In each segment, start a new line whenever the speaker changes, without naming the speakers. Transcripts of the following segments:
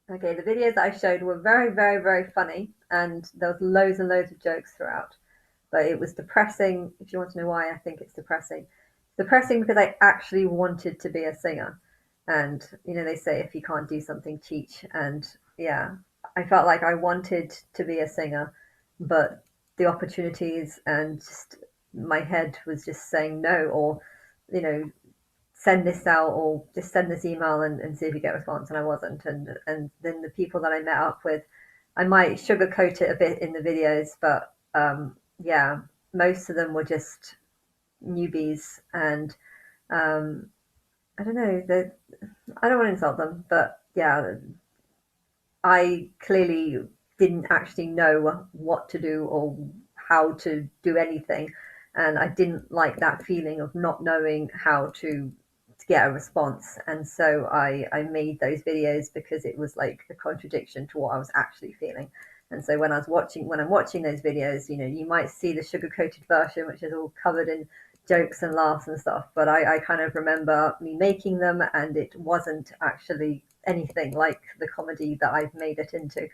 Okay, the videos that I showed were very, very, very funny, and there was loads and loads of jokes throughout. But it was depressing. If you want to know why I think it's depressing, depressing because I actually wanted to be a singer, and they say if you can't do something, teach. And yeah, I felt like I wanted to be a singer, but the opportunities and just my head was just saying no, or you know send this out or just send this email and see if you get a response, and I wasn't. And then the people that I met up with, I might sugarcoat it a bit in the videos, but yeah, most of them were just newbies. And um, I don't know, I don't want to insult them, but yeah, I clearly didn't actually know what to do or how to do anything. And I didn't like that feeling of not knowing how to get a response. And so I made those videos because it was like a contradiction to what I was actually feeling. And so when I'm watching those videos, you might see the sugar coated version, which is all covered in jokes and laughs and stuff. But I kind of remember me making them, and it wasn't actually anything like the comedy that I've made it into.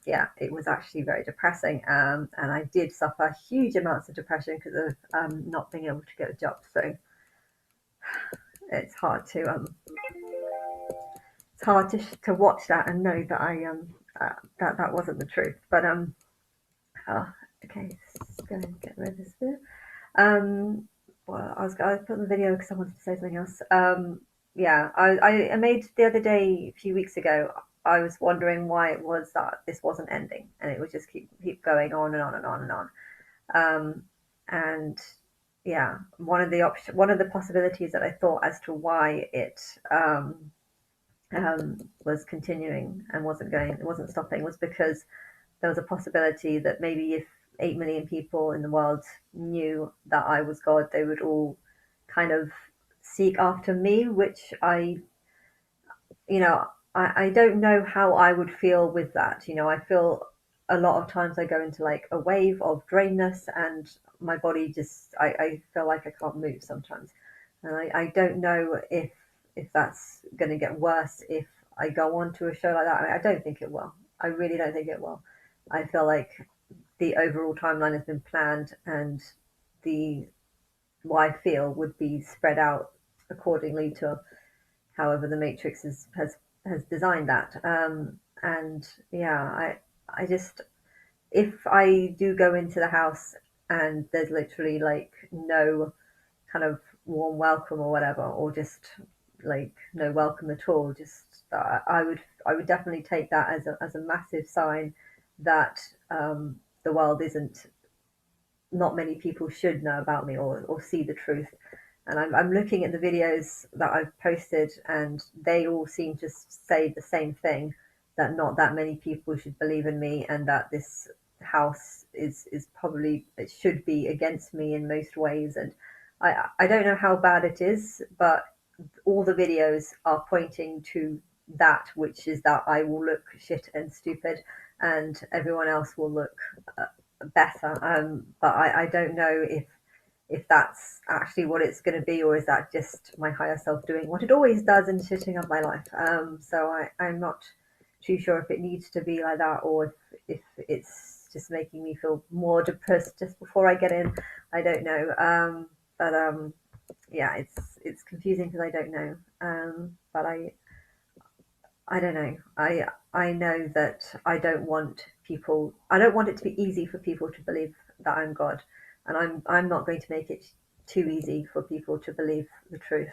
Yeah, it was actually very depressing, and I did suffer huge amounts of depression because of not being able to get a job. So it's hard to to watch that and know that that wasn't the truth. But oh, okay, let's go and get rid of this bit. Well, I was putting the video because I wanted to say something else. Yeah, I made the other day, a few weeks ago. I was wondering why it was that this wasn't ending, and it would just keep going on and on and on and on. And yeah, one of the possibilities that I thought as to why it was continuing and wasn't stopping, was because there was a possibility that maybe if 8 million people in the world knew that I was God, they would all kind of seek after me, which you know, I don't know how I would feel with that. I feel a lot of times I go into like a wave of drainness, and my body I feel like I can't move sometimes. And I don't know if that's going to get worse if I go on to a show like that. I don't think it will. I really don't think it will. I feel like the overall timeline has been planned, and the what I feel would be spread out accordingly to however the Matrix has designed that. And yeah, I just, if I do go into the house and there's literally like no kind of warm welcome or whatever, or just like no welcome at all, just I would definitely take that as a massive sign that the world isn't, not many people should know about me or see the truth. And I'm looking at the videos that I've posted, and they all seem to say the same thing, that not that many people should believe in me, and that this house is probably, it should be against me in most ways. And I don't know how bad it is, but all the videos are pointing to that, which is that I will look shit and stupid, and everyone else will look better. But I don't know if that's actually what it's going to be, or is that just my higher self doing what it always does and shitting up my life. So I'm not too sure if it needs to be like that, or if it's just making me feel more depressed just before I get in. I don't know. But yeah, it's confusing because I don't know. But I don't know. I know that I don't want it to be easy for people to believe that I'm God, and I'm not going to make it too easy for people to believe the truth,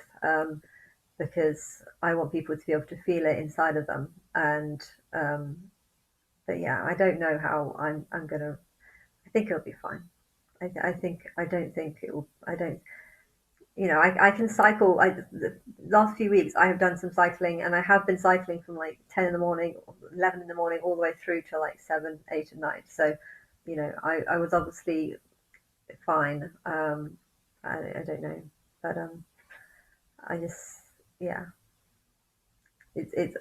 because I want people to be able to feel it inside of them. And but yeah, I don't know how I'm gonna. I think it'll be fine. I think I don't think it will. I don't. I can cycle. The last few weeks I have done some cycling, and I have been cycling from like 10 in the morning, 11 in the morning, all the way through to like 7, 8 at night. So, I was obviously fine. I don't know, but I just, yeah,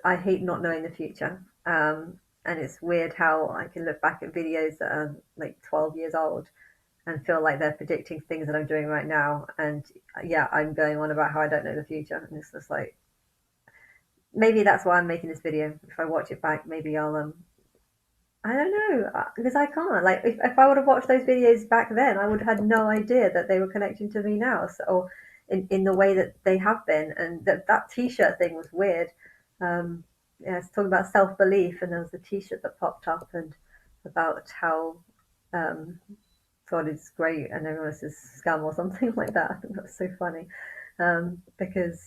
I hate not knowing the future. And it's weird how I can look back at videos that are like 12 years old and feel like they're predicting things that I'm doing right now. And yeah, I'm going on about how I don't know the future, and it's just like maybe that's why I'm making this video. If I watch it back, maybe I'll I don't know, because I can't. Like, if I would have watched those videos back then, I would have had no idea that they were connecting to me now. So, or in the way that they have been, and that T-shirt thing was weird. Yeah, it's talking about self-belief, and there was a T-shirt that popped up and about how um, God is great and everyone else is scum or something like that. I think that's so funny, because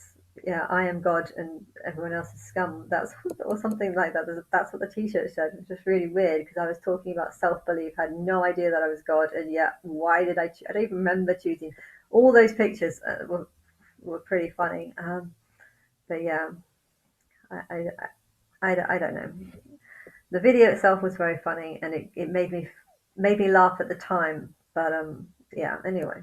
yeah, I am God and everyone else is scum. That's or something like that. That's what the T-shirt said. It's just really weird because I was talking about self-belief, had no idea that I was God, and yet why did I don't even remember choosing. All those pictures were pretty funny. But yeah, I, I, I don't know. The video itself was very funny and it made me laugh at the time. But yeah, anyway.